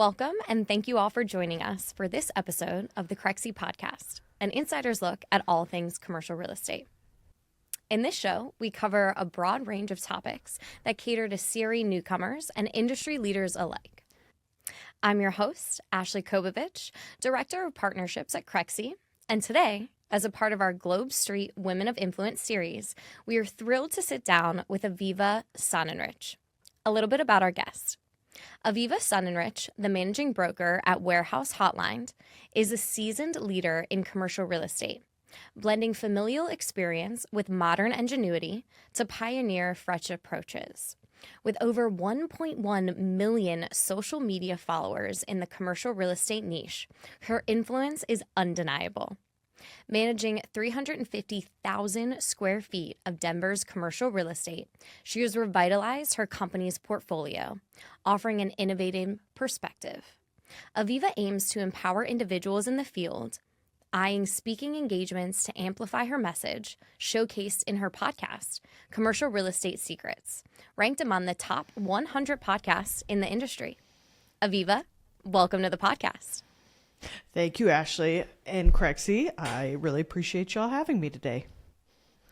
Welcome, and thank you all for joining us for this episode of the Crexi Podcast, an insider's look at all things commercial real estate. In this show, we cover a broad range of topics that cater to CRE newcomers and industry leaders alike. I'm your host, Ashley Kobovich, Director of Partnerships at Crexi, and today, as a part of our GlobeStreet Women of Influence series, we are thrilled to sit down with Aviva Sonenreich. A little bit about our guest. Aviva Sonenreich, the managing broker at Warehouse Hotline, is a seasoned leader in commercial real estate, blending familial experience with modern ingenuity to pioneer fresh approaches. With over 1.1 million social media followers in the commercial real estate niche, her influence is undeniable. Managing 350,000 square feet of Denver's commercial real estate, she has revitalized her company's portfolio, offering an innovative perspective. Aviva aims to empower individuals in the field, eyeing speaking engagements to amplify her message, showcased in her podcast, Commercial Real Estate Secrets, ranked among the top 100 podcasts in the industry. Aviva, welcome to the podcast. Thank you, Ashley and Crexi. I really appreciate y'all having me today.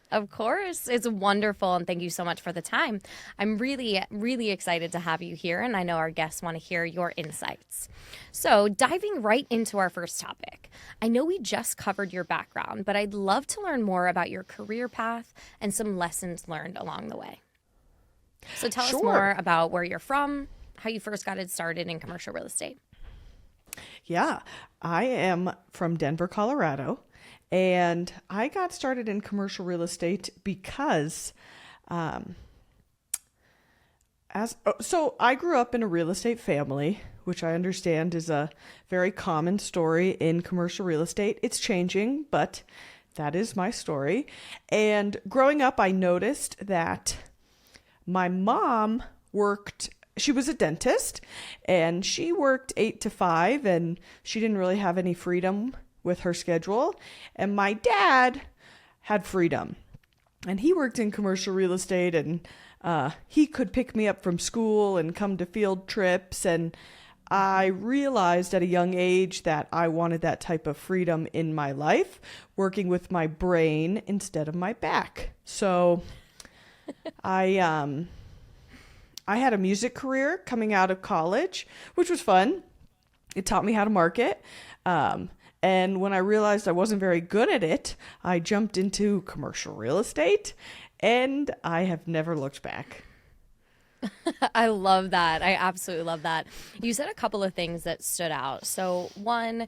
Of course. It's wonderful, and thank you so much for the time. I'm really, really excited to have you here, and I know our guests want to hear your insights. So diving right into our first topic, I know we just covered your background, but I'd love to learn more about your career path and some lessons learned along the way. So tell us more about where you're from, how you first got started in commercial real estate. Yeah, I am from Denver, Colorado, and I got started in commercial real estate because I grew up in a real estate family, which I understand is a very common story in commercial real estate. It's changing, but that is my story. And growing up, I noticed that my mom she was a dentist, and she worked 8 to 5, and she didn't really have any freedom with her schedule. And my dad had freedom, and he worked in commercial real estate, and he could pick me up from school and come to field trips. And I realized at a young age that I wanted that type of freedom in my life, working with my brain instead of my back. So I had a music career coming out of college, which was fun. It taught me how to market. And when I realized I wasn't very good at it, I jumped into commercial real estate, and I have never looked back. I love that. I absolutely love that. You said a couple of things that stood out. So one,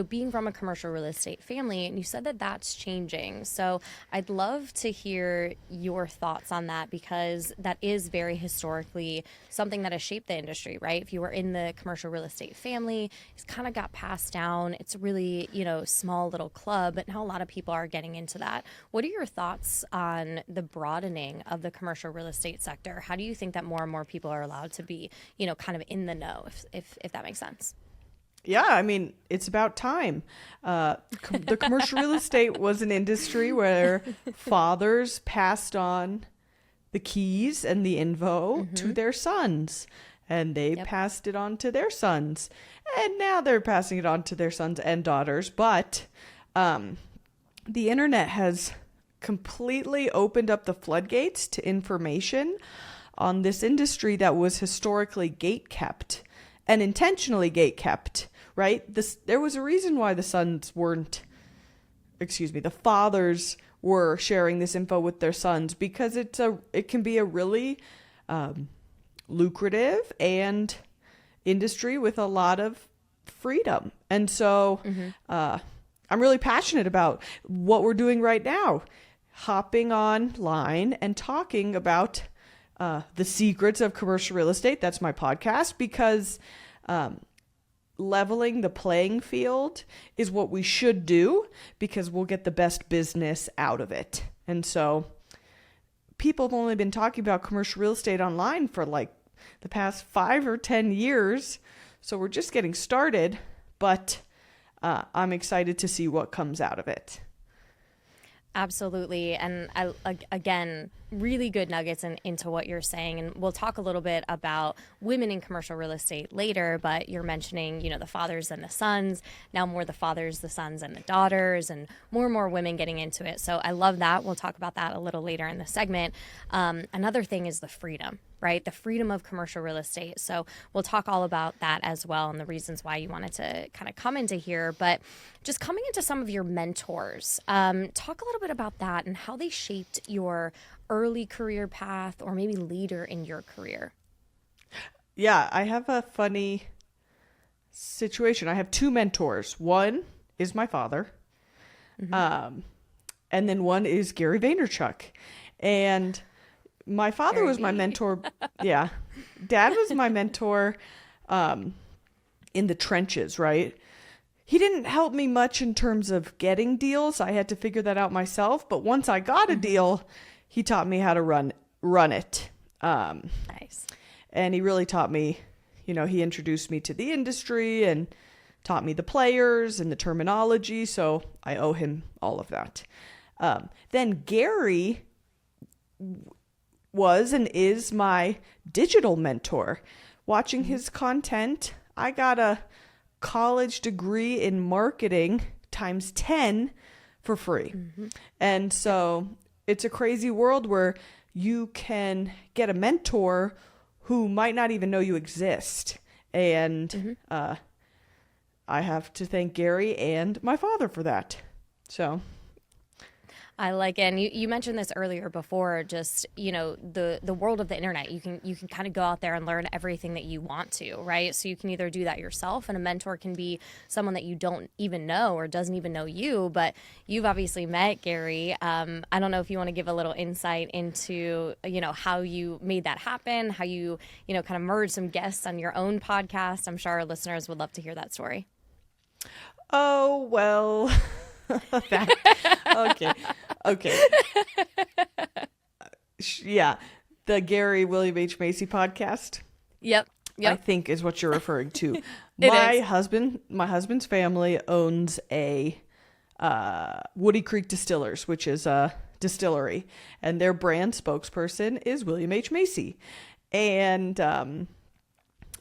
being from a commercial real estate family, and you said that that's changing. So I'd love to hear your thoughts on that, because that is very historically something that has shaped the industry, right? If you were in the commercial real estate family, it's kind of got passed down. It's really, small little club, but now a lot of people are getting into that. What are your thoughts on the broadening of the commercial real estate sector? How do you think that more and more people are allowed to be, kind of in the know, if that makes sense? Yeah, I mean, it's about time. The commercial real estate was an industry where fathers passed on the keys and the info to their sons, and they passed it on to their sons, and now they're passing it on to their sons and daughters. But the internet has completely opened up the floodgates to information on this industry that was historically gate-kept and intentionally gate-kept, right? There was a reason why the fathers were sharing this info with their sons, because it can be a really lucrative and industry with a lot of freedom. And so I'm really passionate about what we're doing right now, hopping online and talking about the secrets of commercial real estate. That's my podcast, because leveling the playing field is what we should do, because we'll get the best business out of it. And so people have only been talking about commercial real estate online for like the past 5 or 10 years. So we're just getting started, but I'm excited to see what comes out of it. Absolutely. And again, really good nuggets into what you're saying. And we'll talk a little bit about women in commercial real estate later, but you're mentioning, the fathers and the sons, now more the fathers, the sons and the daughters, and more women getting into it. So I love that. We'll talk about that a little later in the segment. Another thing is the freedom, right? The freedom of commercial real estate. So we'll talk all about that as well and the reasons why you wanted to kind of come into here. But just coming into some of your mentors, talk a little bit about that and how they shaped your early career path or maybe later in your career. Yeah, I have a funny situation. I have two mentors. One is my father, and then one is Gary Vaynerchuk. And my father was my mentor. Yeah. Dad was my mentor in the trenches, right? He didn't help me much in terms of getting deals. I had to figure that out myself. But once I got a deal, he taught me how to run it. Nice. And he really taught me, he introduced me to the industry and taught me the players and the terminology. So I owe him all of that. Then Gary was and is my digital mentor. Watching his content, I got a college degree in marketing times 10 for free. And so it's a crazy world where you can get a mentor who might not even know you exist. And I have to thank Gary and my father for that. So I like it. And you mentioned this earlier before, just, the world of the internet. You can kind of go out there and learn everything that you want to, right? So you can either do that yourself, and a mentor can be someone that you don't even know or doesn't even know you, but you've obviously met Gary. I don't know if you want to give a little insight into, how you made that happen, how you, kind of merged some guests on your own podcast. I'm sure our listeners would love to hear that story. Oh, well... Okay. Yeah. The Gary William H. Macy podcast. Yep. I think is what you're referring to. My husband's family owns a Woody Creek Distillers, which is a distillery, and their brand spokesperson is William H. Macy. And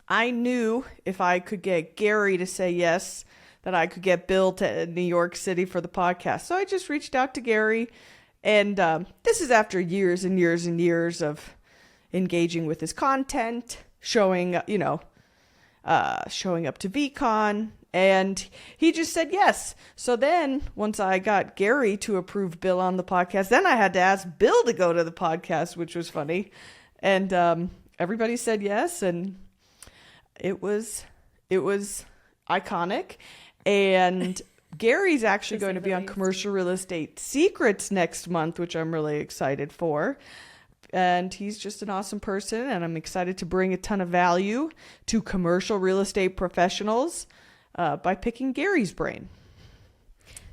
I knew if I could get Gary to say yes, that I could get Bill to New York City for the podcast. So I just reached out to Gary. And this is after years and years and years of engaging with his content, showing up to VCon. And he just said yes. So then once I got Gary to approve Bill on the podcast, then I had to ask Bill to go to the podcast, which was funny. And everybody said yes. And it was iconic. And Gary's actually going to be on Commercial Real Estate Secrets next month, which I'm really excited for. And he's just an awesome person, and I'm excited to bring a ton of value to commercial real estate professionals by picking Gary's brain.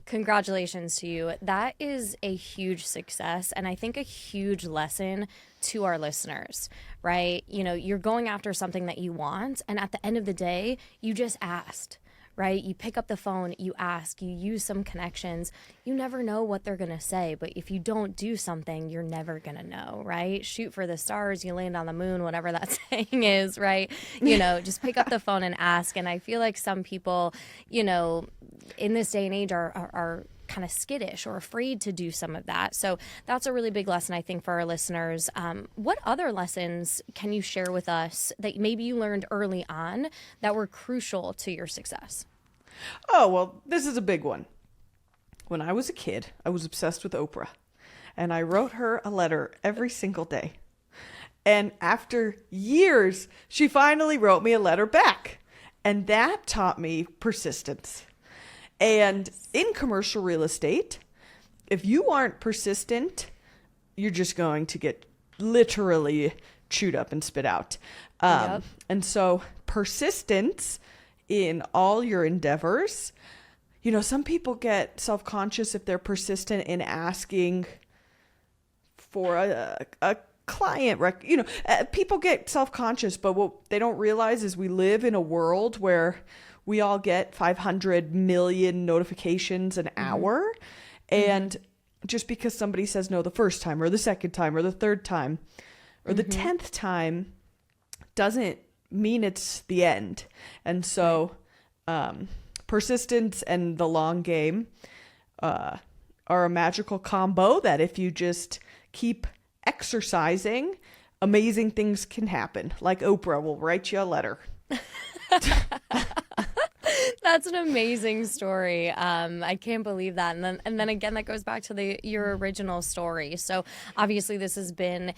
Congratulations to you. That is a huge success, and I think a huge lesson to our listeners, right? You're going after something that you want, and at the end of the day, you just asked. Right? You pick up the phone, you ask, you use some connections. You never know what they're going to say, but if you don't do something, you're never going to know, right? Shoot for the stars, you land on the moon, whatever that saying is, right? Just pick up the phone and ask. And I feel like some people, in this day and age are kind of skittish or afraid to do some of that. So that's a really big lesson, I think, for our listeners. What other lessons can you share with us that maybe you learned early on that were crucial to your success? Oh, well, this is a big one. When I was a kid, I was obsessed with Oprah, and I wrote her a letter every single day. And after years, she finally wrote me a letter back. And that taught me persistence. And in commercial real estate, if you aren't persistent, you're just going to get literally chewed up and spit out. Yep. And so persistence in all your endeavors, some people get self-conscious if they're persistent in asking for a client people get self-conscious, but what they don't realize is we live in a world where we all get 500 million notifications an hour. And just because somebody says no the first time or the second time or the third time or the 10th time doesn't mean it's the end. And so persistence and the long game are a magical combo that if you just keep exercising, amazing things can happen. Like Oprah will write you a letter. That's an amazing story. I can't believe that. And then again, that goes back to your original story. So obviously this has been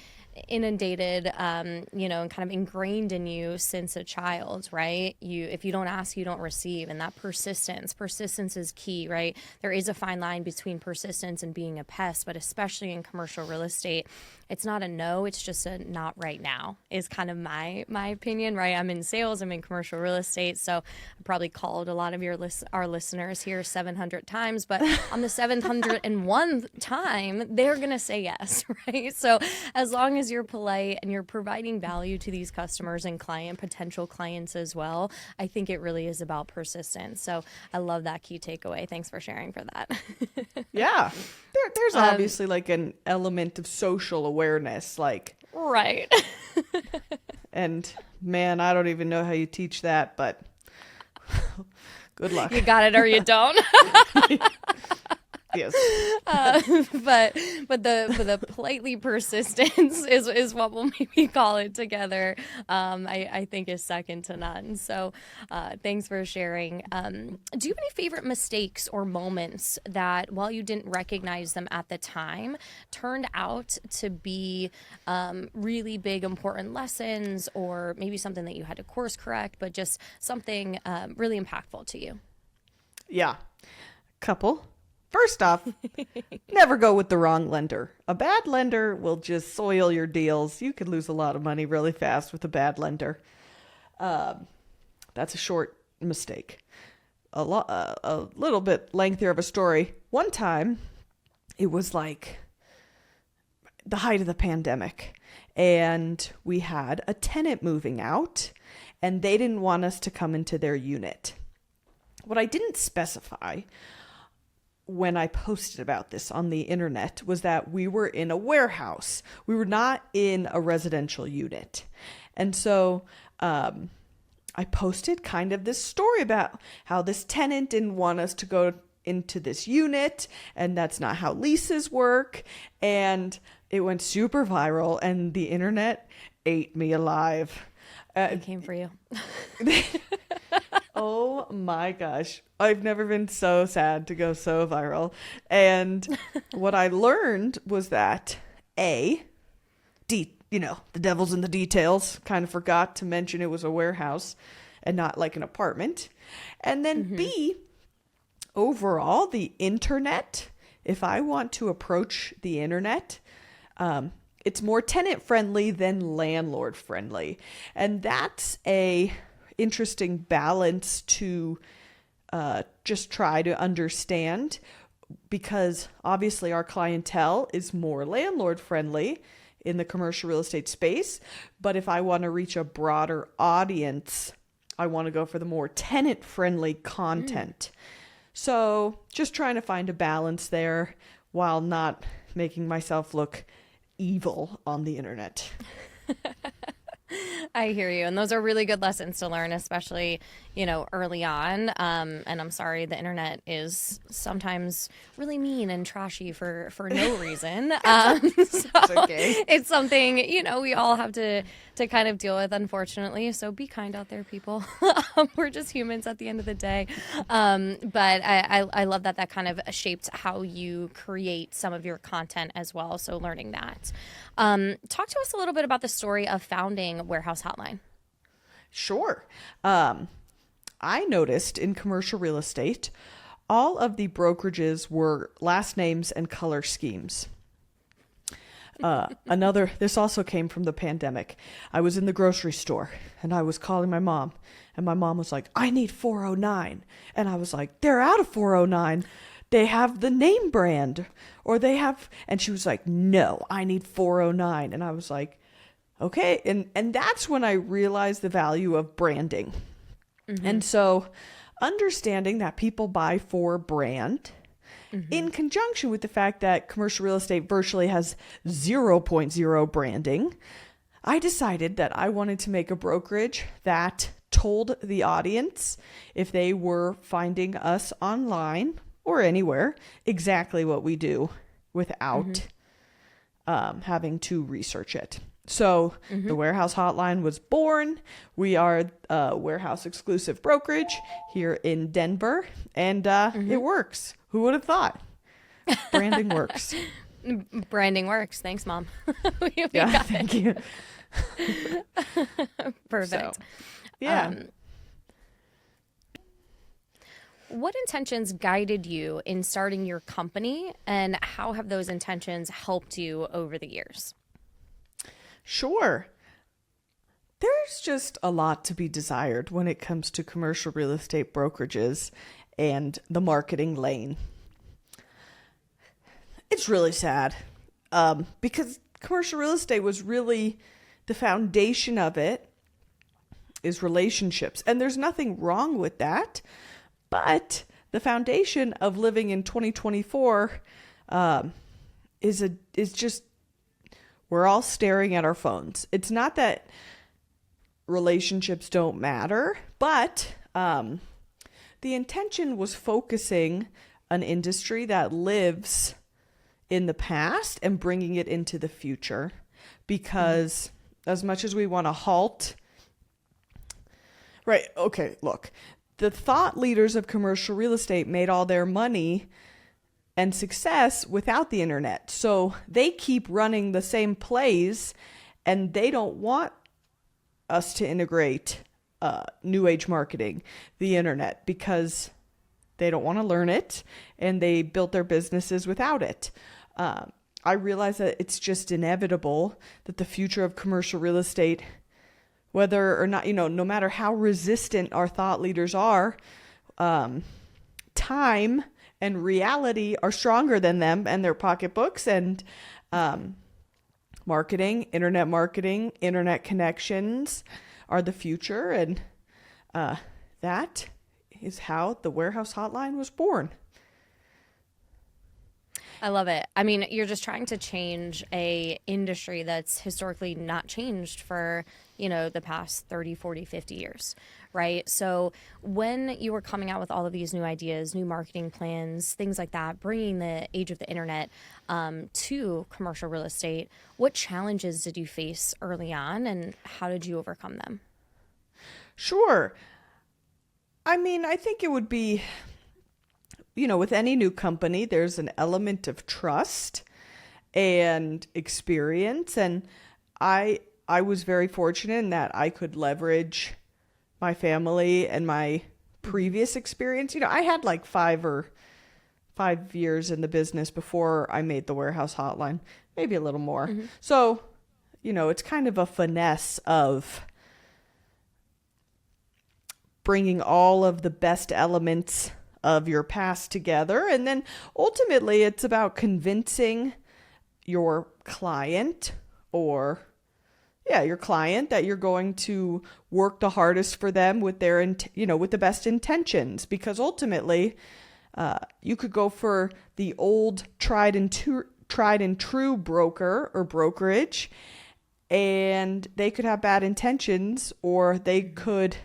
inundated, and kind of ingrained in you since a child, right? If you don't ask, you don't receive. And that persistence is key, right? There is a fine line between persistence and being a pest, but especially in commercial real estate, it's not a no, it's just a not right now is kind of my opinion, right? I'm in sales, I'm in commercial real estate. So I probably called a lot of our listeners here 700 times, but on the 701th time, they're going to say yes, right? So as long as you're polite and you're providing value to these customers and potential clients as well, I think it really is about persistence. So I love that key takeaway. Thanks for sharing for that. Yeah. There's obviously like an element of social awareness, like. Right. And man, I don't even know how you teach that, but good luck. You got it or you don't. Yes. But the politely persistence is what we'll maybe call it together. I think is second to none. So thanks for sharing. Do you have any favorite mistakes or moments that, while you didn't recognize them at the time, turned out to be really big, important lessons, or maybe something that you had to course correct, but just something really impactful to you? Yeah. Couple. First off, never go with the wrong lender. A bad lender will just soil your deals. You could lose a lot of money really fast with a bad lender. That's a short mistake. A little bit lengthier of a story. One time, it was like the height of the pandemic, and we had a tenant moving out, and they didn't want us to come into their unit. What I didn't specify when I posted about this on the internet was that we were in a warehouse. We were not in a residential unit. And so I posted kind of this story about how this tenant didn't want us to go into this unit, and that's not how leases work. And it went super viral, and the internet ate me alive. It came for you. Oh my gosh. I've never been so sad to go so viral. And what I learned was that the devil's in the details. Kind of forgot to mention it was a warehouse and not like an apartment. And then B, overall, the internet, if I want to approach the internet, it's more tenant friendly than landlord friendly. And that's a interesting balance to just try to understand, because obviously our clientele is more landlord friendly in the commercial real estate space. But if I want to reach a broader audience, I want to go for the more tenant friendly content. So just trying to find a balance there while not making myself look evil on the internet. I hear you. And those are really good lessons to learn, especially, early on. And I'm sorry, the internet is sometimes really mean and trashy for no reason. Okay. It's something, we all have to kind of deal with, unfortunately. So be kind out there, people. We're just humans at the end of the day. But I love that kind of shaped how you create some of your content as well. So learning that. Talk to us a little bit about the story of founding Warehouse Hotline. Sure. I noticed in commercial real estate, all of the brokerages were last names and color schemes. This also came from the pandemic. I was in the grocery store and I was calling my mom, and my mom was like, I need 409. And I was like, they're out of 409. They have the name brand, and she was like, no, I need 409. And I was like, okay. And that's when I realized the value of branding. And so understanding that people buy for brand in conjunction with the fact that commercial real estate virtually has 0.0 branding, I decided that I wanted to make a brokerage that told the audience, if they were finding us online or anywhere, exactly what we do without having to research it. So the Warehouse Hotline was born. We are a warehouse exclusive brokerage here in Denver, and it works. Who would have thought? Branding works. Branding works. Thanks, Mom. we Yeah, thank you. Perfect. So, yeah. What intentions guided you in starting your company, and how have those intentions helped you over the years? Sure. There's just a lot to be desired when it comes to commercial real estate brokerages and the marketing lane. It's really sad because commercial real estate was really, the foundation of it is relationships. And there's nothing wrong with that. But the foundation of living in 2024 is just, we're all staring at our phones. It's not that relationships don't matter, but the intention was focusing an industry that lives in the past and bringing it into the future. Because as much as we want to halt, right, okay, look, the thought leaders of commercial real estate made all their money and success without the internet. So they keep running the same plays, and they don't want us to integrate new age marketing, the internet, because they don't want to learn it, and they built their businesses without it. I realize that it's just inevitable that the future of commercial real estate, whether or not, no matter how resistant our thought leaders are, time and reality are stronger than them and their pocketbooks, and marketing, internet connections are the future. And that is how the Warehouse Hotline was born. I love it. I mean, you're just trying to change a industry that's historically not changed for, the past 30, 40, 50 years, right? So when you were coming out with all of these new ideas, new marketing plans, things like that, bringing the age of the internet to commercial real estate, what challenges did you face early on, and how did you overcome them? Sure. I mean, I think it would be, with any new company, there's an element of trust and experience. And I was very fortunate in that I could leverage my family and my previous experience. I had like 5 years in the business before I made the Warehouse Hotline, maybe a little more. So, it's kind of a finesse of bringing all of the best elements of your past together. And then ultimately it's about convincing your client that you're going to work the hardest for them with their, with the best intentions. Because ultimately you could go for the old tried and true broker or brokerage, and they could have bad intentions, or they could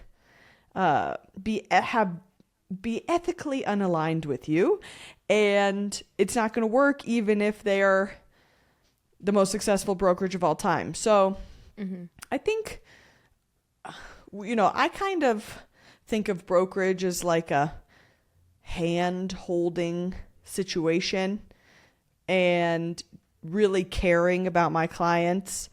be ethically unaligned with you, and it's not going to work even if they are the most successful brokerage of all time. So I think, I kind of think of brokerage as like a hand holding situation, and really caring about my clients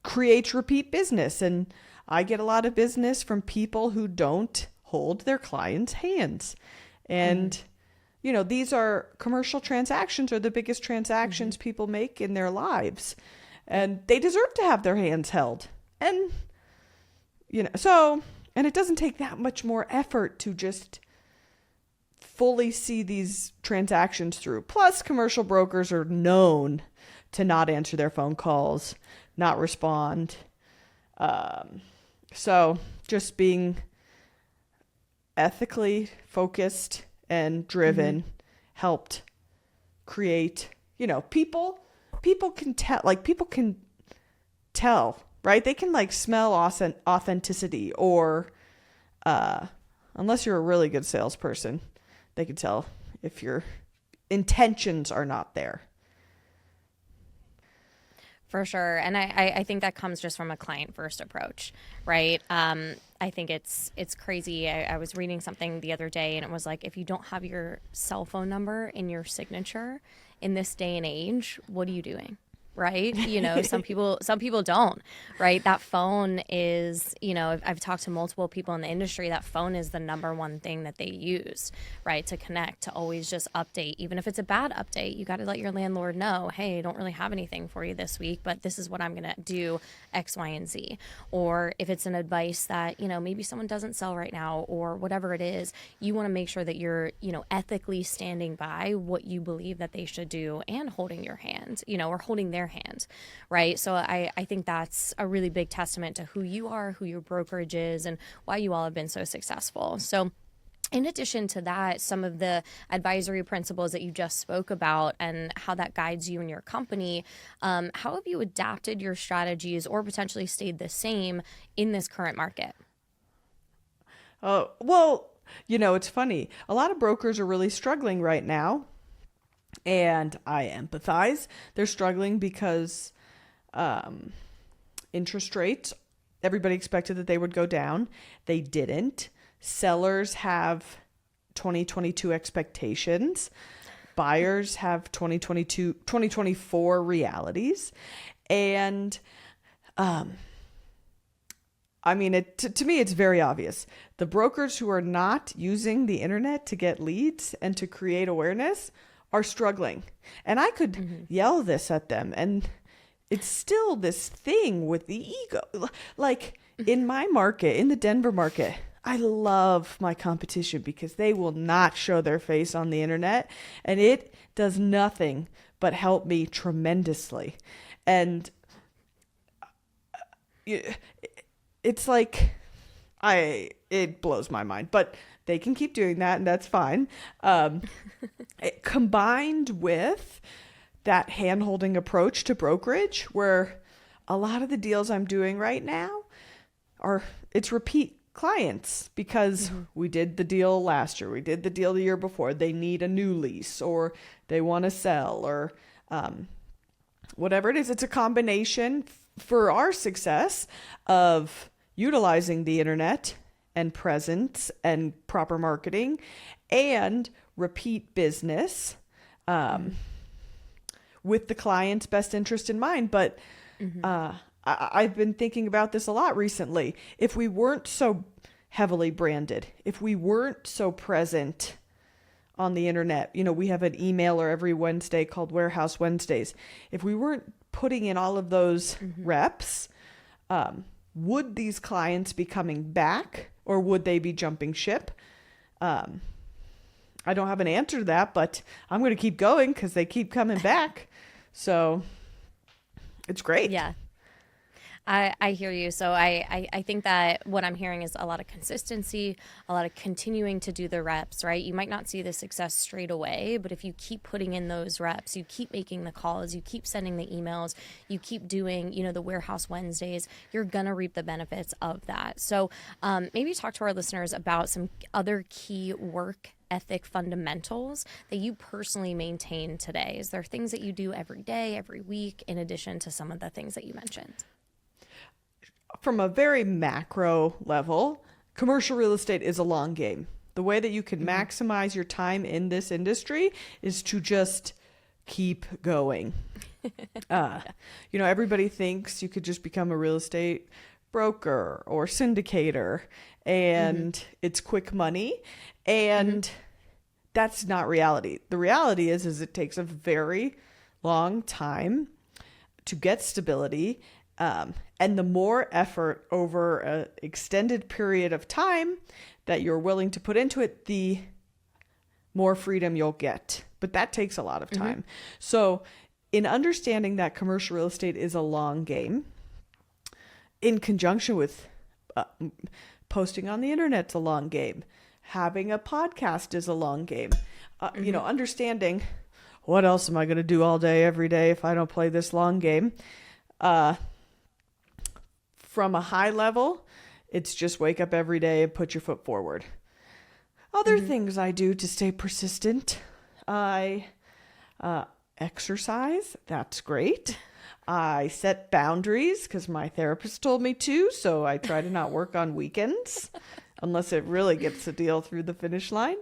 creates repeat business. And I get a lot of business from people who don't hold their clients' hands. And, these are commercial transactions, are the biggest transactions people make in their lives. And they deserve to have their hands held. And, and it doesn't take that much more effort to just fully see these transactions through. Plus, commercial brokers are known to not answer their phone calls, not respond. So just being ethically focused and driven helped create, people can tell, right? They can like smell authenticity, or unless you're a really good salesperson, they can tell if your intentions are not there. For sure. And I think that comes just from a client first approach, right? I think it's crazy. I was reading something the other day, and it was like, if you don't have your cell phone number in your signature in this day and age, what are you doing? Right? Some people don't, right? That phone is, I've talked to multiple people in the industry, that phone is the number one thing that they use, right? To connect, to always just update. Even if it's a bad update, you got to let your landlord know, hey, I don't really have anything for you this week, but this is what I'm going to do, X, Y, and Z. Or if it's an advice that, maybe someone doesn't sell right now, or whatever it is, you want to make sure that you're, ethically standing by what you believe that they should do and holding your hand, or holding their hand, right? So I think that's a really big testament to who you are, who your brokerage is, and why you all have been so successful. So in addition to that, some of the advisory principles that you just spoke about and how that guides you and your company, how have you adapted your strategies or potentially stayed the same in this current market? Well, it's funny. A lot of brokers are really struggling right now. And I empathize. They're struggling because interest rates, everybody expected that they would go down. They didn't. Sellers have 2022 expectations. Buyers have 2024 realities. And to me, it's very obvious. The brokers who are not using the internet to get leads and to create awareness are struggling. And I could yell this at them, and it's still this thing with the ego. Like in my market, in the Denver market, I love my competition because they will not show their face on the internet, and it does nothing but help me tremendously. And it's like, it blows my mind, but they can keep doing that, and that's fine. Combined with that hand-holding approach to brokerage, where a lot of the deals I'm doing right now it's repeat clients because we did the deal last year, we did the deal the year before. They need a new lease, or they want to sell, or whatever it is. It's a combination for our success of utilizing the internet and presence and proper marketing and repeat business with the client's best interest in mind. But I've been thinking about this a lot recently. If we weren't so heavily branded, if we weren't so present on the internet, we have an emailer every Wednesday called Warehouse Wednesdays. If we weren't putting in all of those reps, would these clients be coming back, or would they be jumping ship? I don't have an answer to that, but I'm going to keep going because they keep coming back. So it's great. Yeah. I hear you. So I think that what I'm hearing is a lot of consistency, a lot of continuing to do the reps, right? You might not see the success straight away, but if you keep putting in those reps, you keep making the calls, you keep sending the emails, you keep doing, the Warehouse Wednesdays, you're going to reap the benefits of that. So maybe talk to our listeners about some other key work ethic fundamentals that you personally maintain today. Is there things that you do every day, every week, in addition to some of the things that you mentioned? From a very macro level, commercial real estate is a long game. The way that you can maximize your time in this industry is to just keep going. Everybody thinks you could just become a real estate broker or syndicator and it's quick money. And that's not reality. The reality is it takes a very long time to get stability. And the more effort over an extended period of time that you're willing to put into it, the more freedom you'll get. But that takes a lot of time. So in understanding that commercial real estate is a long game, in conjunction with posting on the internet's a long game, having a podcast is a long game. Understanding what else am I going to do all day, every day if I don't play this long game. From a high level, it's just wake up every day and put your foot forward. Other things I do to stay persistent, I exercise. That's great. I set boundaries because my therapist told me to, so I try to not work on weekends unless it really gets the deal through the finish line.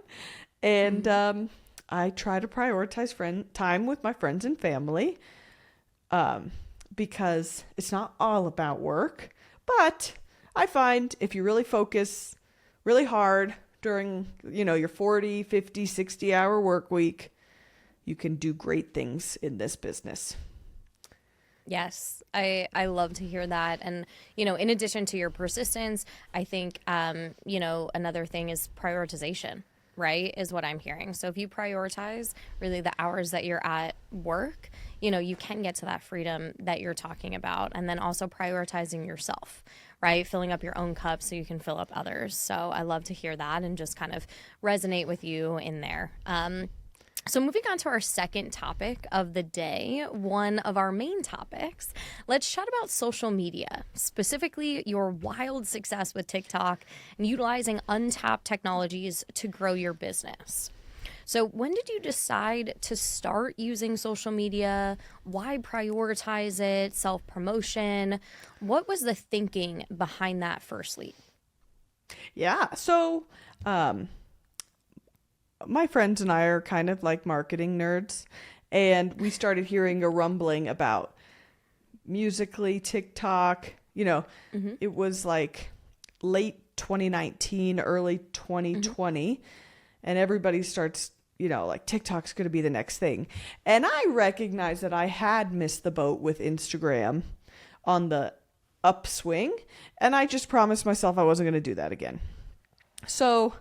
And I try to prioritize time with my friends and family because it's not all about work. But I find if you really focus really hard during, your 40, 50, 60-hour work week, you can do great things in this business. Yes, I love to hear that. And, in addition to your persistence, I think, another thing is prioritization, right, is what I'm hearing. So if you prioritize really the hours that you're at work, you can get to that freedom that you're talking about. And then also prioritizing yourself, right? Filling up your own cup so you can fill up others. So I love to hear that and just kind of resonate with you in there. So moving on to our second topic of the day, one of our main topics, let's chat about social media, specifically your wild success with TikTok and utilizing untapped technologies to grow your business. So when did you decide to start using social media? Why prioritize it? Self-promotion? What was the thinking behind that firstly? Yeah, so my friends and I are kind of like marketing nerds, and we started hearing a rumbling about Musical.ly, TikTok. It was like late 2019, early 2020, and everybody starts, like TikTok's going to be the next thing. And I recognized that I had missed the boat with Instagram on the upswing, and I just promised myself I wasn't going to do that again. So,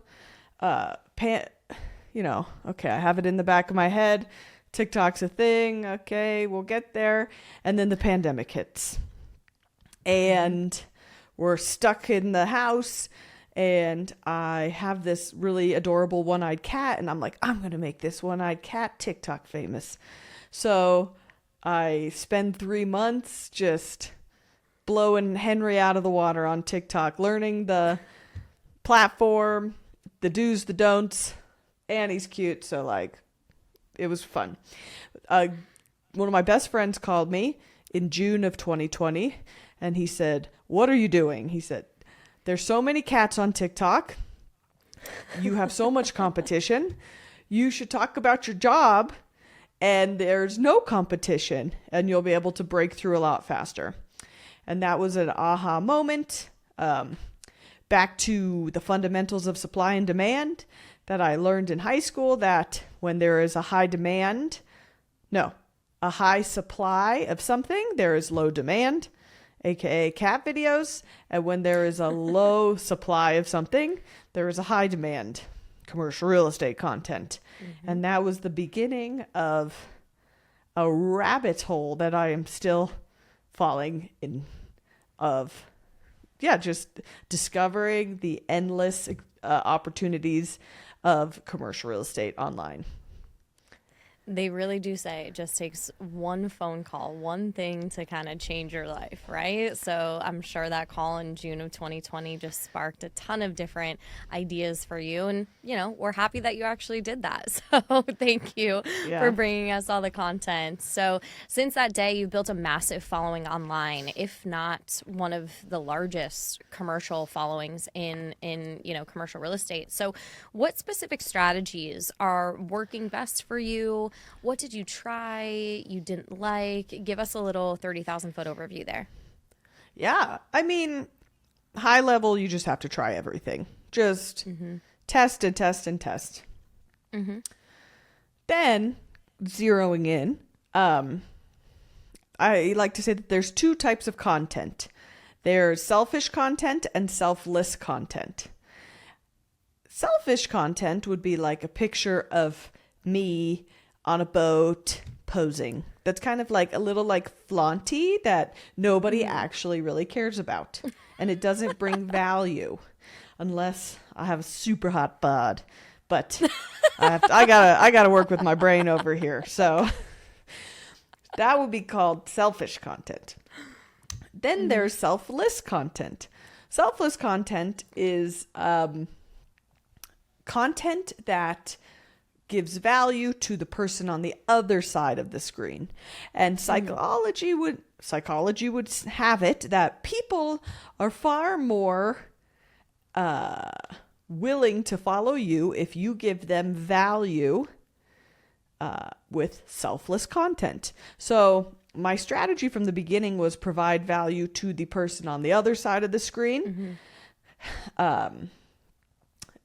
okay, I have it in the back of my head. TikTok's a thing. Okay, we'll get there. And then the pandemic hits. And we're stuck in the house. And I have this really adorable one-eyed cat. And I'm like, I'm going to make this one-eyed cat TikTok famous. So I spend 3 months just blowing Henry out of the water on TikTok, learning the platform, the do's, the don'ts. And he's cute, so it was fun. One of my best friends called me in June of 2020, and he said, "What are you doing?" He said, "There's so many cats on TikTok. You have so much competition. You should talk about your job, and there's no competition, and you'll be able to break through a lot faster." And that was an aha moment. Back to the fundamentals of supply and demand that I learned in high school, that when there is a high supply of something, there is low demand, aka cat videos. And when there is a low supply of something, there is a high demand, commercial real estate content. And that was the beginning of a rabbit hole that I am still falling in of. Yeah, just discovering the endless opportunities of commercial real estate online. They really do say it just takes one phone call, one thing to kind of change your life, right? So I'm sure that call in June of 2020 just sparked a ton of different ideas for you. And, we're happy that you actually did that. So thank you for bringing us all the content. So since that day, you've built a massive following online, if not one of the largest commercial followings in commercial real estate. So what specific strategies are working best for you? What did you try you didn't like? Give us a little 30,000 foot overview there. Yeah. I mean, high level, you just have to try everything. Just test and test and test. Then, zeroing in, I like to say that there's 2 types of content. There's selfish content and selfless content. Selfish content would be like a picture of me on a boat posing. That's kind of like a little like flaunty that nobody actually really cares about. And it doesn't bring value. unless I have a super hot bod. But I gotta work with my brain over here. So that would be called selfish content. Then there's selfless content. Selfless content is content that gives value to the person on the other side of the screen. And psychology would have it that people are far more willing to follow you if you give them value with selfless content. So my strategy from the beginning was provide value to the person on the other side of the screen.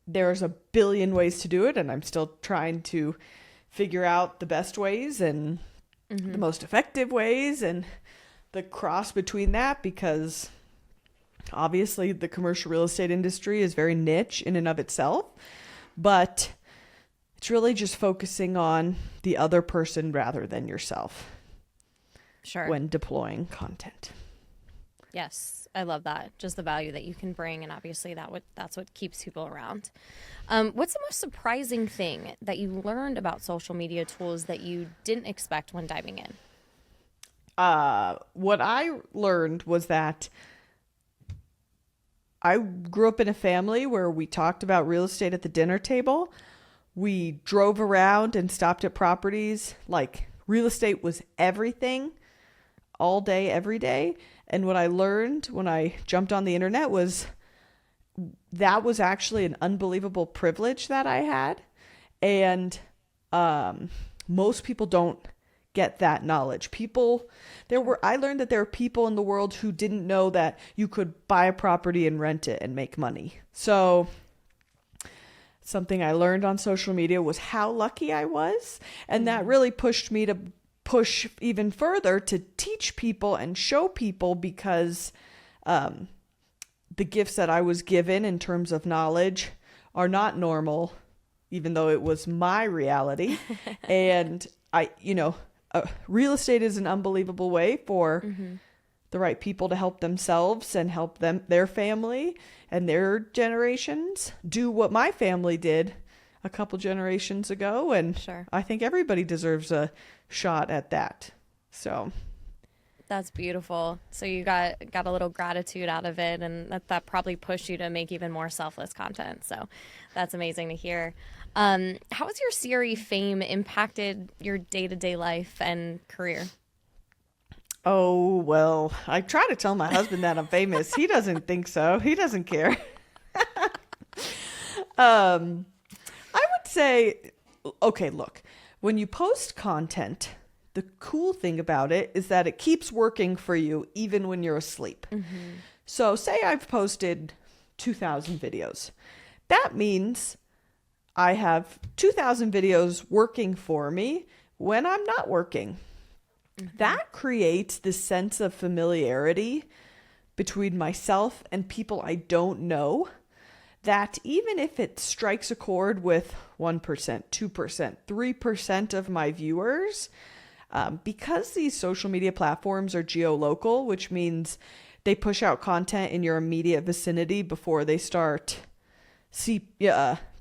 There's a billion ways to do it, and I'm still trying to figure out the best ways and the most effective ways and the cross between that, because obviously the commercial real estate industry is very niche in and of itself, but it's really just focusing on the other person rather than yourself. Sure. When deploying content. Yes, I love that. Just the value that you can bring, and obviously that's what keeps people around. What's the most surprising thing that you learned about social media tools that you didn't expect when diving in? What I learned was that I grew up in a family where we talked about real estate at the dinner table. We drove around and stopped at properties. Like, real estate was everything, all day, every day. And what I learned when I jumped on the internet was that was actually an unbelievable privilege that I had. And most people don't get that knowledge. I learned that there are people in the world who didn't know that you could buy a property and rent it and make money. So something I learned on social media was how lucky I was. And that really pushed me to push even further to teach people and show people, because the gifts that I was given in terms of knowledge are not normal, even though it was my reality. And real estate is an unbelievable way for the right people to help themselves and help their family and their generations do what my family did a couple generations ago. And Sure. I think everybody deserves a shot at that. So That's beautiful. So you got a little gratitude out of it, and that probably pushed you to make even more selfless content. So that's amazing to hear. How has your CRE fame impacted your day-to-day life and career? Oh, well, I try to tell my husband that I'm famous. He doesn't think so. He doesn't care. I would say, okay, look, when you post content, the cool thing about it is that it keeps working for you even when you're asleep. So say I've posted 2,000 videos. That means I have 2,000 videos working for me when I'm not working. That creates this sense of familiarity between myself and people I don't know, that even if it strikes a chord with 1%, 2%, 3% of my viewers, because these social media platforms are geolocal, which means they push out content in your immediate vicinity before they start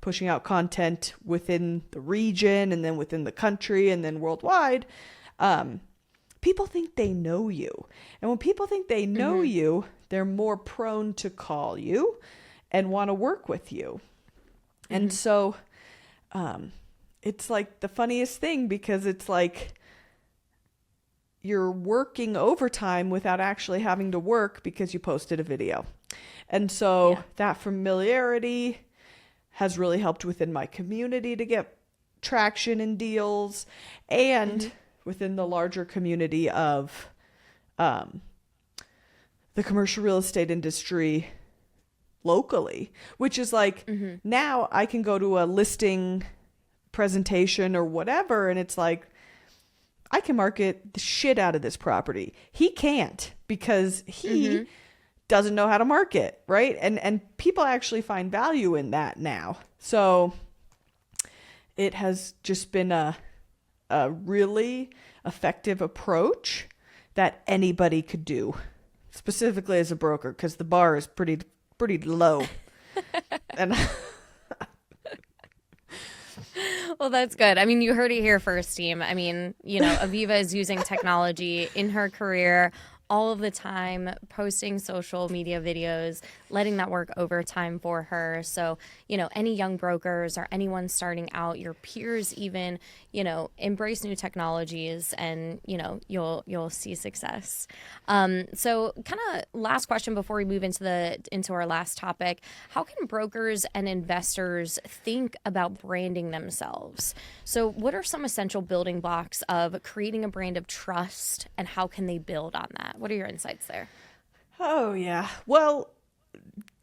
pushing out content within the region and then within the country and then worldwide, people think they know you. And when people think they know you, they're more prone to call you and want to work with you. And so it's like the funniest thing, because it's like you're working overtime without actually having to work because you posted a video. And so that familiarity has really helped within my community to get traction and deals, and within the larger community of the commercial real estate industry locally, which is like now I can go to a listing presentation or whatever, and it's like, I can market the shit out of this property. He can't, because he doesn't know how to market, right? And people actually find value in that now. So it has just been a really effective approach that anybody could do, specifically as a broker, because the bar is pretty low. And Well, that's good. I mean, you heard it here first, team. I mean, Aviva is using technology in her career all of the time, posting social media videos, letting that work overtime for her. So, any young brokers or anyone starting out, your peers even, embrace new technologies and, you'll see success. So kind of last question before we move into our last topic, how can brokers and investors think about branding themselves? So what are some essential building blocks of creating a brand of trust, and how can they build on that? What are your insights there? Oh, yeah. Well,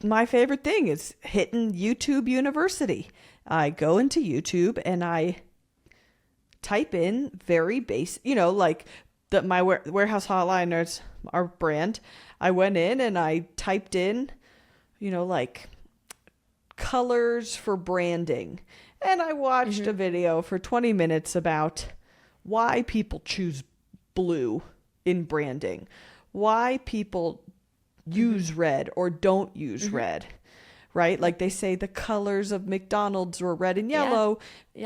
my favorite thing is hitting YouTube University. I go into YouTube and I type in very basic, like my warehouse hotliners, our brand. I went in and I typed in, like colors for branding. And I watched a video for 20 minutes about why people choose blue in branding, why people use red or don't use red, right? Like they say the colors of McDonald's were red and yellow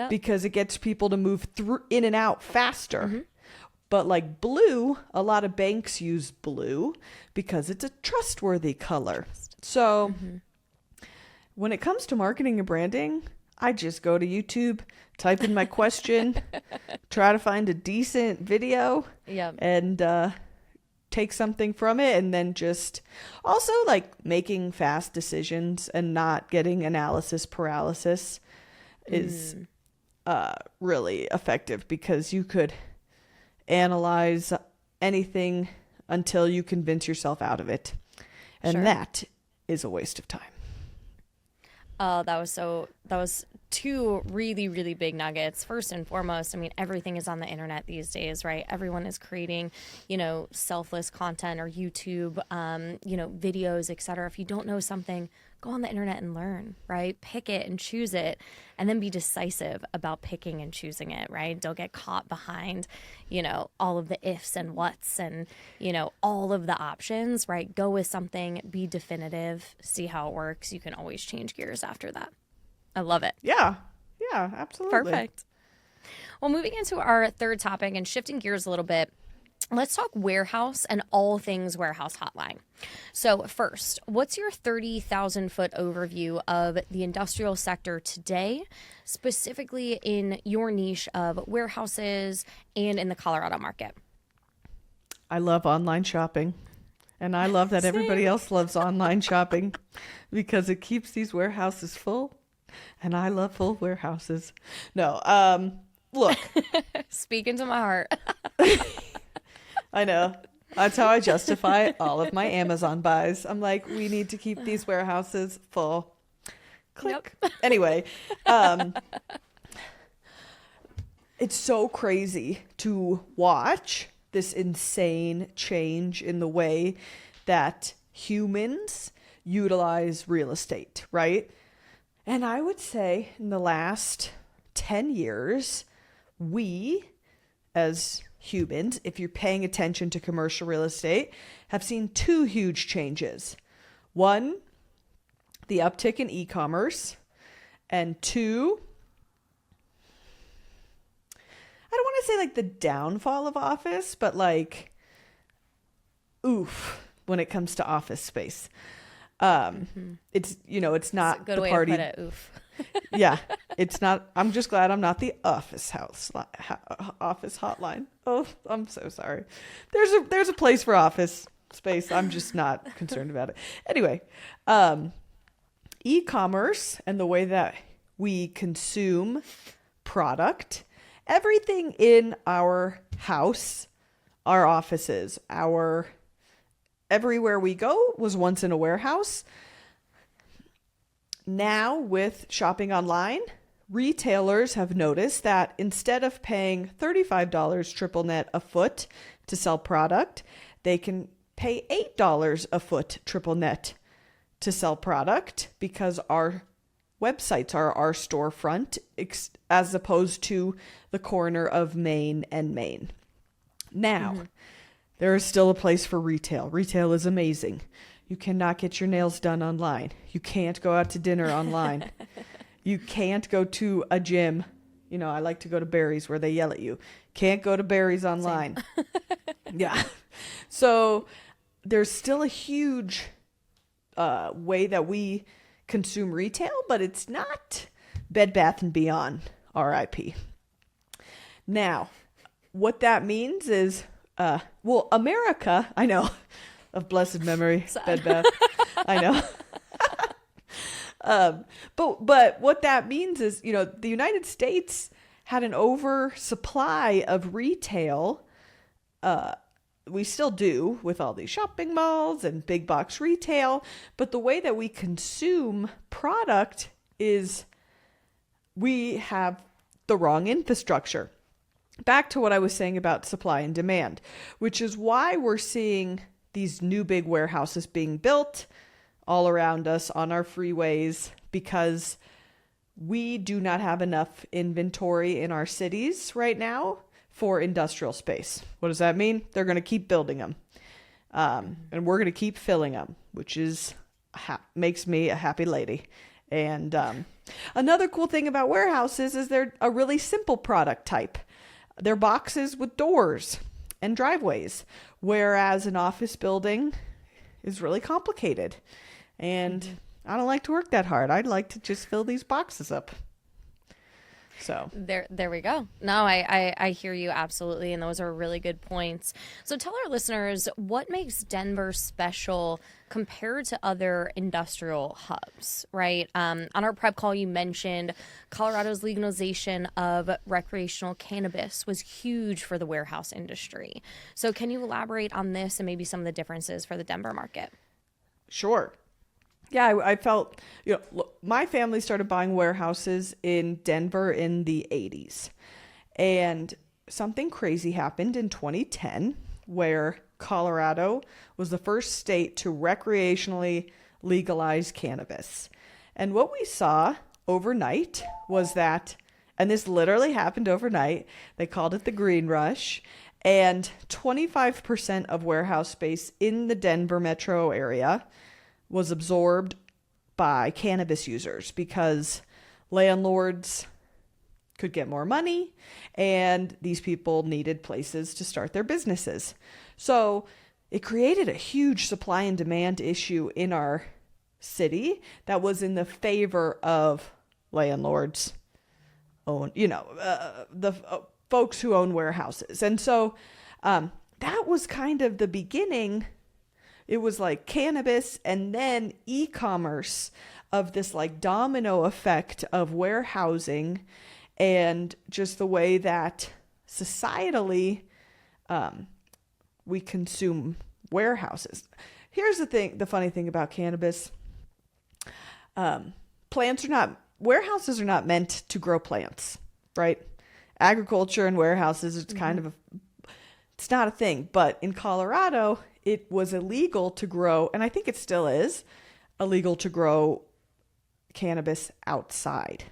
because it gets people to move through in and out faster. But like blue, a lot of banks use blue because it's a trustworthy color. So when it comes to marketing and branding, I just go to YouTube, type in my question, try to find a decent video, and take something from it, and then just also like making fast decisions and not getting analysis paralysis is really effective, because you could analyze anything until you convince yourself out of it. And that is a waste of time. Oh, that was two really, really big nuggets. First and foremost, I mean, everything is on the internet these days, right? Everyone is creating, selfless content or YouTube, videos, et cetera. If you don't know something, go on the internet and learn, right? Pick it and choose it, and then be decisive about picking and choosing it, right? Don't get caught behind, all of the ifs and whats and, all of the options, right? Go with something, be definitive, see how it works. You can always change gears after that. I love it. Yeah, absolutely. Perfect. Well, moving into our third topic and shifting gears a little bit, let's talk warehouse and all things warehouse hotline. So first, what's your 30,000 foot overview of the industrial sector today, specifically in your niche of warehouses and in the Colorado market? I love online shopping, and I love that everybody else loves online shopping because it keeps these warehouses full, and I love full warehouses. No, look. Speaking to my heart. I know. That's how I justify all of my Amazon buys. I'm like, we need to keep these warehouses full. Click. Yep. Anyway, it's so crazy to watch this insane change in the way that humans utilize real estate, right? And I would say in the last 10 years, we as humans, if you're paying attention to commercial real estate, have seen two huge changes. One, the uptick in e-commerce, and two, I don't want to say like the downfall of office, but like, when it comes to office space. It's, it's not a good the way party. To put it, oof. Yeah, it's not. I'm just glad I'm not the office hotline. Oh, I'm so sorry. There's a place for office space. I'm just not concerned about it. Anyway, e-commerce and the way that we consume product, everything in our house, our offices, everywhere we go was once in a warehouse. Now, with shopping online, retailers have noticed that instead of paying $35 triple net a foot to sell product, they can pay $8 a foot triple net to sell product, because our websites are our storefront as opposed to the corner of Main and Main. Now, There is still a place for retail. Retail is amazing. You cannot get your nails done online. You can't go out to dinner online. You can't go to a gym. You know, I like to go to Barry's where they yell at you. Can't go to Barry's online. Yeah. So there's still a huge way that we consume retail, but it's not Bed Bath & Beyond, RIP. Now, what that means is, America, I know, of blessed memory, Bed Bath, I know. But what that means is, you know, the United States had an oversupply of retail. We still do with all these shopping malls and big box retail. But the way that we consume product is we have the wrong infrastructure. Back to what I was saying about supply and demand, which is why we're seeing these new big warehouses being built all around us on our freeways, because we do not have enough inventory in our cities right now for industrial space. What does that mean? They're going to keep building them. And we're going to keep filling them, which is makes me a happy lady. And another cool thing about warehouses is they're a really simple product type. They're boxes with doors and driveways, whereas an office building is really complicated. And I don't like to work that hard. I'd like to just fill these boxes up. So there we go. No, I hear you absolutely. And those are really good points. So tell our listeners, what makes Denver special compared to other industrial hubs, right? On our prep call, you mentioned Colorado's legalization of recreational cannabis was huge for the warehouse industry. So can you elaborate on this and maybe some of the differences for the Denver market? Sure. Yeah, I felt, you know, look, my family started buying warehouses in Denver in the 80s. And something crazy happened in 2010 where Colorado was the first state to recreationally legalize cannabis. And what we saw overnight was that, and this literally happened overnight, they called it the green rush, and 25% of warehouse space in the Denver metro area was absorbed by cannabis users because landlords could get more money and these people needed places to start their businesses. So it created a huge supply and demand issue in our city that was in the favor of landlords the folks who own warehouses. And so that was kind of the beginning. It was like cannabis and then e-commerce of this like domino effect of warehousing and just the way that societally we consume warehouses. Here's the funny thing about cannabis. Warehouses are not meant to grow plants, right? Agriculture and warehouses, it's it's not a thing. But in Colorado, it was illegal to grow, and I think it still is illegal to grow cannabis outside.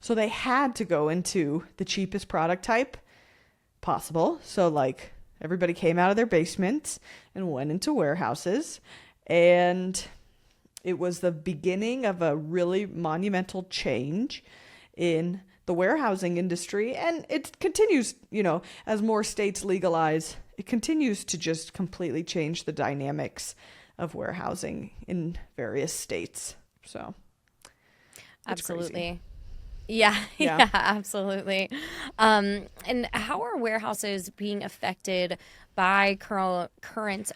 So they had to go into the cheapest product type possible. So like everybody came out of their basements and went into warehouses, and it was the beginning of a really monumental change in the warehousing industry. And it continues, as more states legalize, it continues to just completely change the dynamics of warehousing in various states. So absolutely. Crazy. Yeah, absolutely. And how are warehouses being affected by current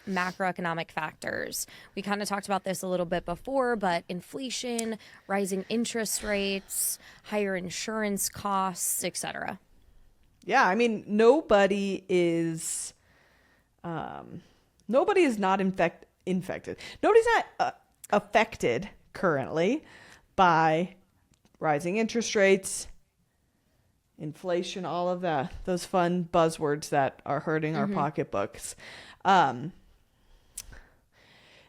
macroeconomic factors? We kind of talked about this a little bit before, but inflation, rising interest rates, higher insurance costs, etc. Yeah, I mean, nobody is not infected. Nobody's not affected currently by rising interest rates, inflation, all of that, those fun buzzwords that are hurting our pocketbooks.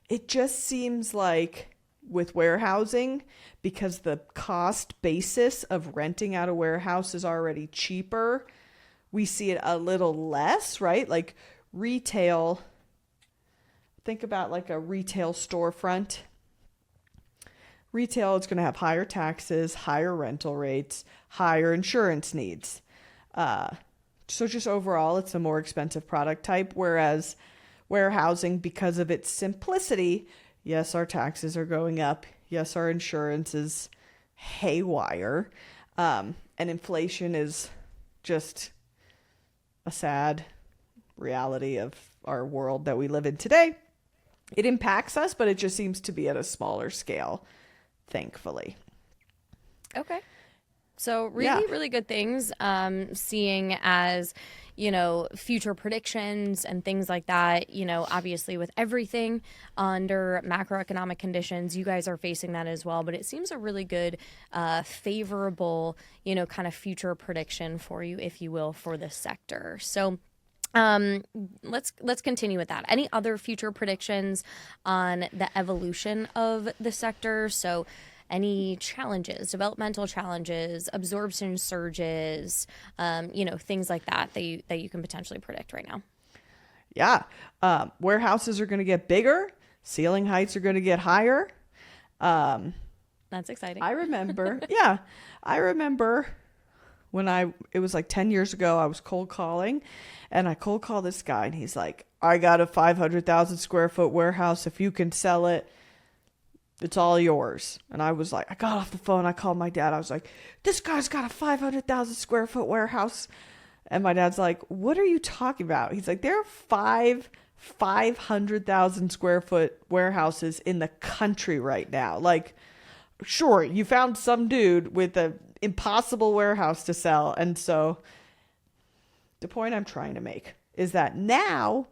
It just seems like with warehousing, because the cost basis of renting out a warehouse is already cheaper, we see it a little less, right? Like retail, think about like a retail storefront. Retail is going to have higher taxes, higher rental rates, higher insurance needs. So just overall, it's a more expensive product type, whereas warehousing, because of its simplicity, yes, our taxes are going up. Yes, our insurance is haywire. And inflation is just a sad reality of our world that we live in today. It impacts us, but it just seems to be at a smaller scale, thankfully. Okay. So really good things, seeing as, future predictions and things like that, obviously with everything under macroeconomic conditions, you guys are facing that as well. But it seems a really good, favorable, kind of future prediction for you, if you will, for this sector. So let's continue with that. Any other future predictions on the evolution of the sector? So any challenges, developmental challenges, absorption surges, things like that you can potentially predict right now? Yeah. Warehouses are going to get bigger. Ceiling heights are going to get higher. That's exciting. I remember when it was like 10 years ago, I was cold calling, and I cold called this guy, and he's like, I got a 500,000 square foot warehouse. If you can sell it, it's all yours. And I was like, I got off the phone. I called my dad. I was like, this guy's got a 500,000 square foot warehouse. And my dad's like, what are you talking about? He's like, there are 500,000 square foot warehouses in the country right now. Like, sure, you found some dude with an impossible warehouse to sell. And so the point I'm trying to make is that now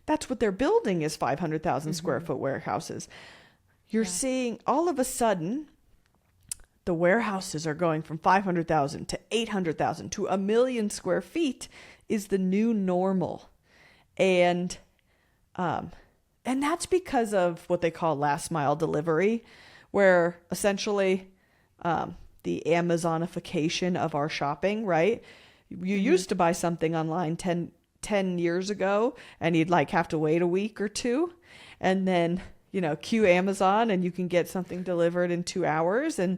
that's what they're building is 500,000 square foot warehouses. You're seeing all of a sudden the warehouses are going from 500,000 to 800,000 to 1 million square feet is the new normal. And that's because of what they call last mile delivery, where essentially the Amazonification of our shopping, right? You used to buy something online 10 years ago and you'd like have to wait a week or two, and then cue Amazon and you can get something delivered in 2 hours. And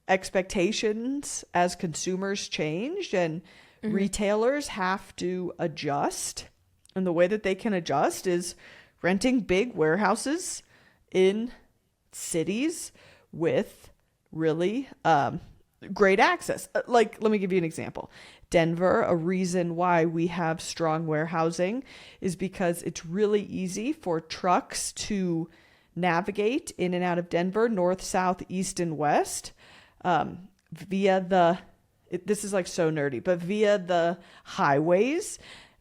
expectations as consumers changed, and retailers have to adjust. And the way that they can adjust is renting big warehouses in cities with really great access. Like, let me give you an example. Denver, a reason why we have strong warehousing is because it's really easy for trucks to navigate in and out of Denver, north, south, east, and west, via this is like so nerdy, but via the highways.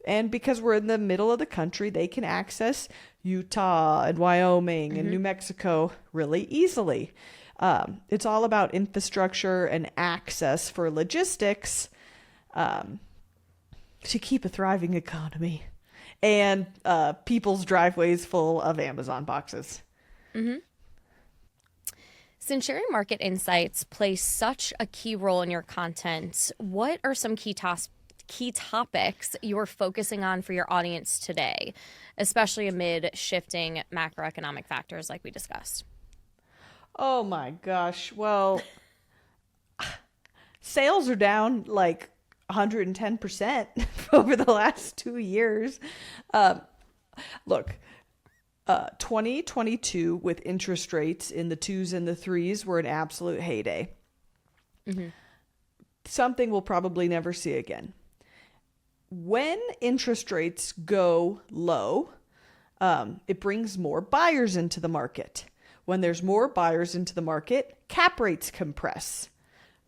And because we're in the middle of the country, they can access Utah and Wyoming and New Mexico really easily. It's all about infrastructure and access for logistics, to keep a thriving economy and people's driveways full of Amazon boxes. Since sharing market insights plays such a key role in your content, what are some key topics you're focusing on for your audience today, especially amid shifting macroeconomic factors like we discussed? Oh my gosh. Well, sales are down like 110% over the last 2 years. Look, 2022 with interest rates in the 2s and the 3s were an absolute heyday. Something we'll probably never see again. When interest rates go low, it brings more buyers into the market. When there's more buyers into the market, cap rates compress.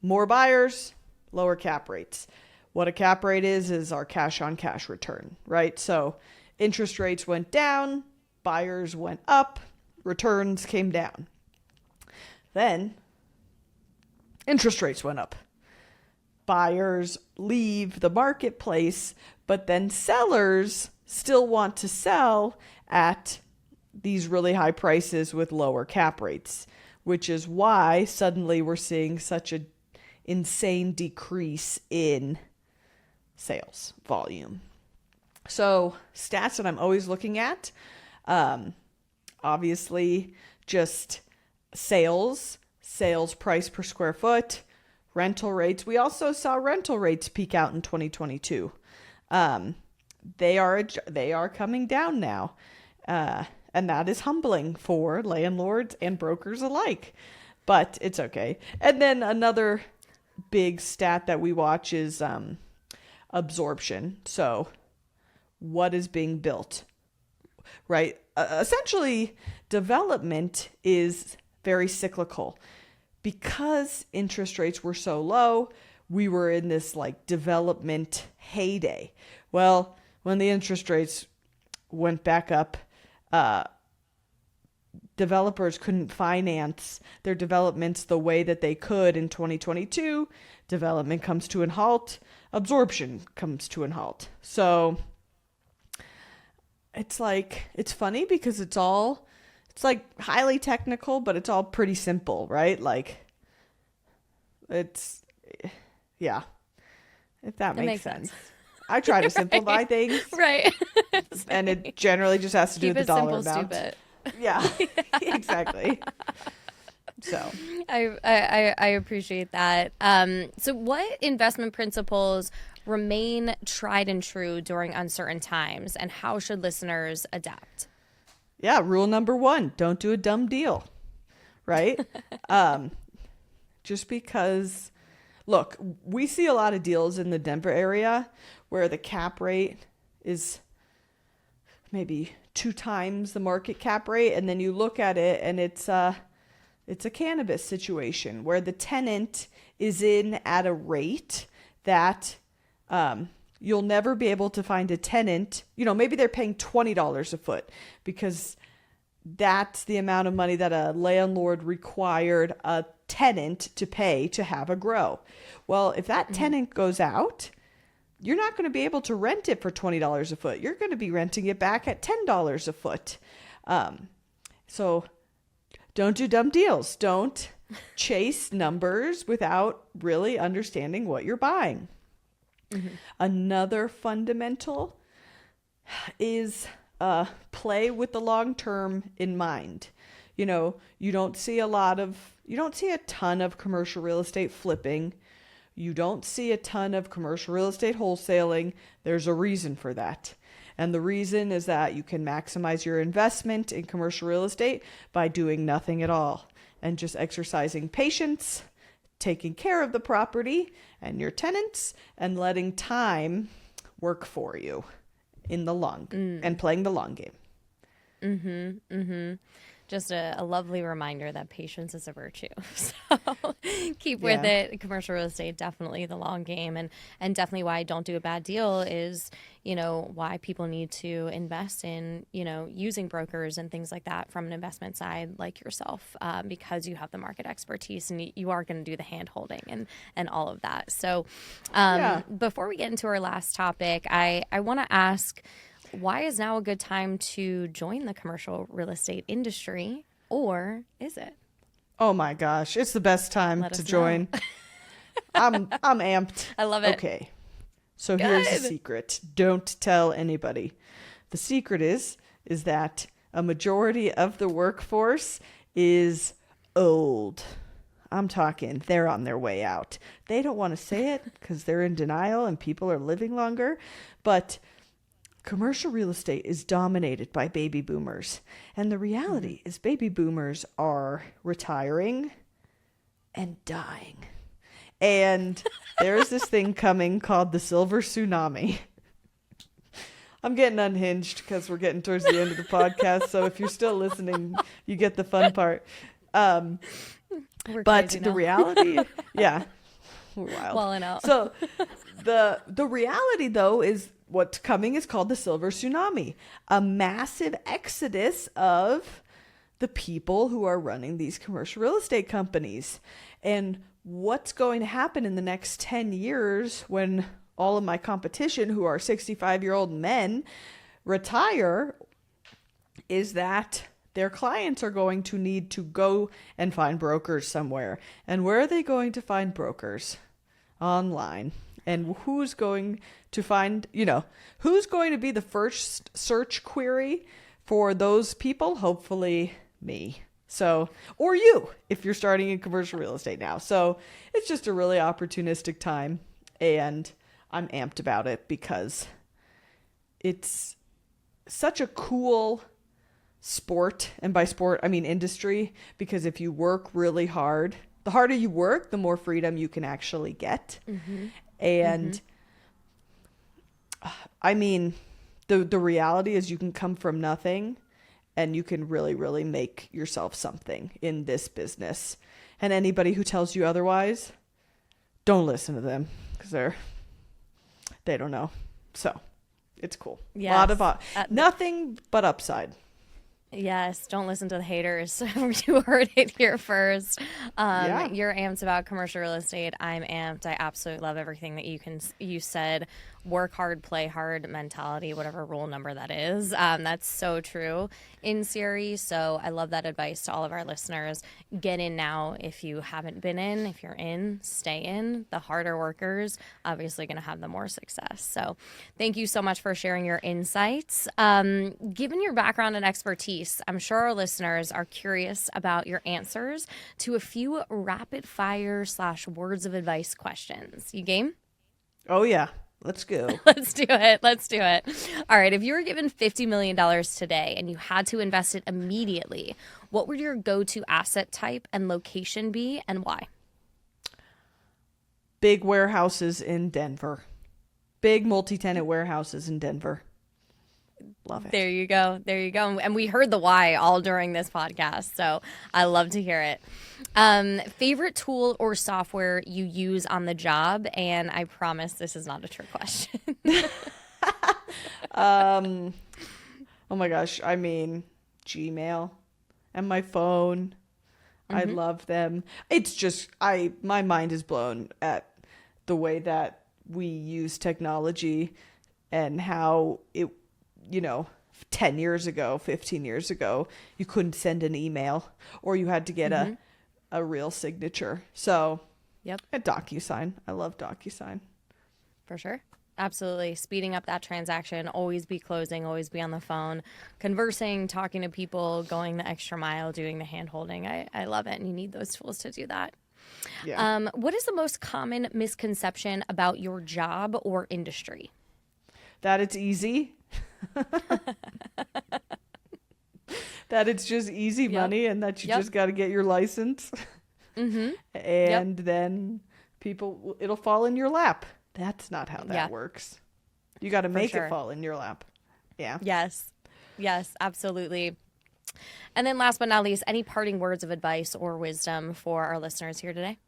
More buyers, lower cap rates. What a cap rate is our cash on cash return, right? So interest rates went down, buyers went up, returns came down. Then interest rates went up. Buyers leave the marketplace, but then sellers still want to sell at these really high prices with lower cap rates, which is why suddenly we're seeing such an insane decrease in sales volume. So stats that I'm always looking at, obviously just sales price per square foot, rental rates. We also saw rental rates peak out in 2022. They are coming down now. And that is humbling for landlords and brokers alike, but it's okay. And then another big stat that we watch is absorption. So what is being built, right? Essentially, development is very cyclical. Because interest rates were so low, we were in this like development heyday. Well, when the interest rates went back up, developers couldn't finance their developments the way that they could in 2022. Development comes to a halt, absorption comes to a halt. So it's funny because it's like highly technical, but it's all pretty simple, right? Like yeah, if that makes sense. I try to simplify things. Right. And it generally just has to do with the dollar amount. Stupid. Yeah, exactly. So I appreciate that. So what investment principles remain tried and true during uncertain times, and how should listeners adapt? Yeah, rule number 1, don't do a dumb deal, right? Just because, look, we see a lot of deals in the Denver area where the cap rate is maybe 2 times the market cap rate, and then you look at it and it's a cannabis situation where the tenant is in at a rate that you'll never be able to find a tenant. Maybe they're paying $20 a foot because that's the amount of money that a landlord required a tenant to pay to have a grow. Well, if that tenant goes out, you're not going to be able to rent it for $20 a foot. You're going to be renting it back at $10 a foot. So don't do dumb deals. Don't chase numbers without really understanding what you're buying. Mm-hmm. Another fundamental is play with the long term in mind. You don't see a ton of commercial real estate flipping. You don't see a ton of commercial real estate wholesaling. There's a reason for that. And the reason is that you can maximize your investment in commercial real estate by doing nothing at all and just exercising patience, taking care of the property and your tenants, and letting time work for you in the long and playing the long game. Mm-hmm. Mm-hmm. Just a lovely reminder that patience is a virtue. So keep with it. Commercial real estate, definitely the long game. And definitely why I don't do a bad deal is, why people need to invest in, using brokers and things like that from an investment side like yourself, because you have the market expertise and you are going to do the hand holding and all of that. So before we get into our last topic, I want to ask, why is now a good time to join the commercial real estate industry, or is it? Oh my gosh, it's the best time to join. I'm amped. I love it. Okay. So here's the secret. Don't tell anybody. The secret is that a majority of the workforce is old. I'm talking, they're on their way out. They don't want to say it because they're in denial and people are living longer, but commercial real estate is dominated by baby boomers. And the reality is baby boomers are retiring and dying. And there's this thing coming called the silver tsunami. I'm getting unhinged because we're getting towards the end of the podcast. So if you're still listening, you get the fun part. But the reality, we're wild. Walling out. So the reality, though, is what's coming is called the silver tsunami, a massive exodus of the people who are running these commercial real estate companies. And what's going to happen in the next 10 years when all of my competition, who are 65-year-old men, retire, is that their clients are going to need to go and find brokers somewhere. And where are they going to find brokers? Online. And who's going to find, who's going to be the first search query for those people? Hopefully me. So, or you, if you're starting in commercial real estate now. So it's just a really opportunistic time, and I'm amped about it because it's such a cool sport. And by sport, I mean industry, because if you work really hard, the harder you work, the more freedom you can actually get. Mm-hmm. And I mean, the reality is you can come from nothing and you can really, really make yourself something in this business. And anybody who tells you otherwise, don't listen to them because they don't know. So it's cool. Yes. A lot of nothing but upside. Yes, don't listen to the haters. You heard it here first. You're amped about commercial real estate. I'm amped. I absolutely love everything that you said. Work hard, play hard mentality, whatever rule number that is. That's so true in CRE. So I love that advice to all of our listeners. Get in now if you haven't been in. If you're in, stay in. The harder workers obviously going to have the more success. So thank you so much for sharing your insights. Given your background and expertise, I'm sure our listeners are curious about your answers to a few rapid fire / words of advice questions. You game? Oh, yeah. Let's go. Let's do it. All right. If you were given $50 million today and you had to invest it immediately, what would your go-to asset type and location be, and why? Big warehouses in Denver. Big multi-tenant warehouses in Denver. Love it. There you go. And we heard the why all during this podcast, so I love to hear it. Favorite tool or software you use on the job? And I promise this is not a trick question. Oh my gosh. I mean, Gmail and my phone. I love them. It's just, my mind is blown at the way that we use technology and how it, 10 years ago, 15 years ago, you couldn't send an email or you had to get a real signature. So, yep. A DocuSign. I love DocuSign. For sure. Absolutely. Speeding up that transaction, always be closing, always be on the phone, conversing, talking to people, going the extra mile, doing the hand holding. I love it. And you need those tools to do that. Yeah. What is the most common misconception about your job or industry? That it's easy. That it's just easy money and that you just got to get your license. And then it'll fall in your lap. That's not how that works. You got to make it fall in your lap. Yeah. Yes, absolutely. And then last but not least, any parting words of advice or wisdom for our listeners here today?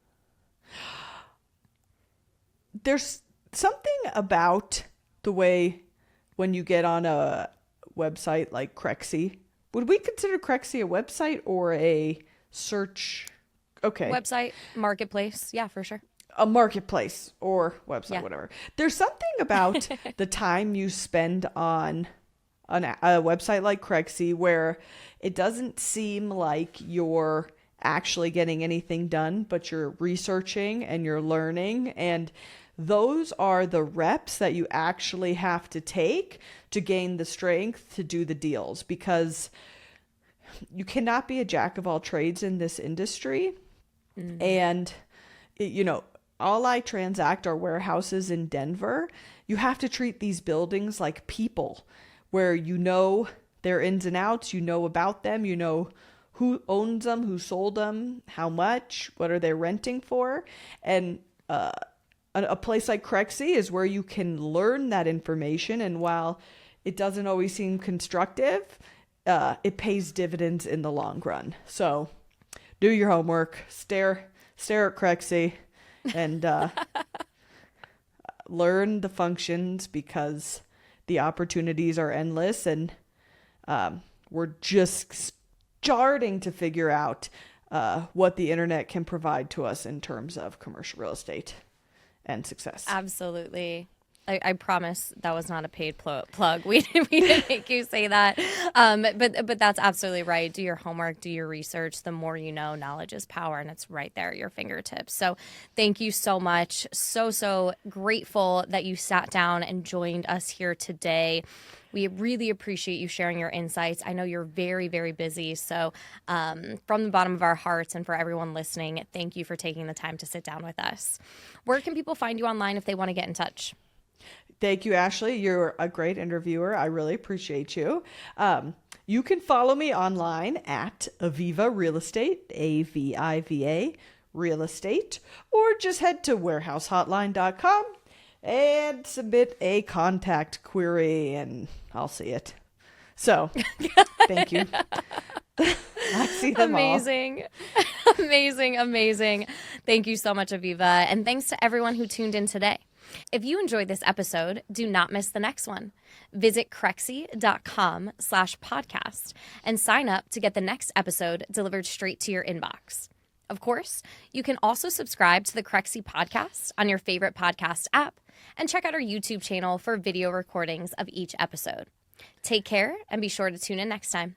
There's something about the way when you get on a website like Crexi. Would we consider Crexi a website or a search? Okay. Website, marketplace. Yeah, for sure. A marketplace or website, whatever. There's something about the time you spend on a website like Crexi where it doesn't seem like you're actually getting anything done, but you're researching and you're learning. And those are the reps that you actually have to take to gain the strength to do the deals, because you cannot be a jack of all trades in this industry. And, all I transact are warehouses in Denver. You have to treat these buildings like people where their ins and outs, about them, who owns them, who sold them, how much, what are they renting for. And a place like Crexi is where you can learn that information. And while it doesn't always seem constructive, it pays dividends in the long run. So do your homework, stare at Crexi, and learn the functions, because the opportunities are endless, and we're just starting to figure out what the internet can provide to us in terms of commercial real estate and success. Absolutely. I promise that was not a paid plug. We didn't make you say that. But that's absolutely right. Do your homework, do your research. The more you know, knowledge is power, and it's right there at your fingertips. So thank you so much. So grateful that you sat down and joined us here today. We really appreciate you sharing your insights. I know you're very, very busy. So from the bottom of our hearts and for everyone listening, thank you for taking the time to sit down with us. Where can people find you online if they want to get in touch? Thank you, Ashley. You're a great interviewer. I really appreciate you. You can follow me online at Aviva Real Estate, Aviva Real Estate, or just head to warehousehotline.com and submit a contact query and I'll see it. So, thank you. I see them Amazing. Amazing. Thank you so much, Aviva. And thanks to everyone who tuned in today. If you enjoyed this episode, do not miss the next one. Visit Crexi.com/podcast and sign up to get the next episode delivered straight to your inbox. Of course, you can also subscribe to the Crexi Podcast on your favorite podcast app and check out our YouTube channel for video recordings of each episode. Take care and be sure to tune in next time.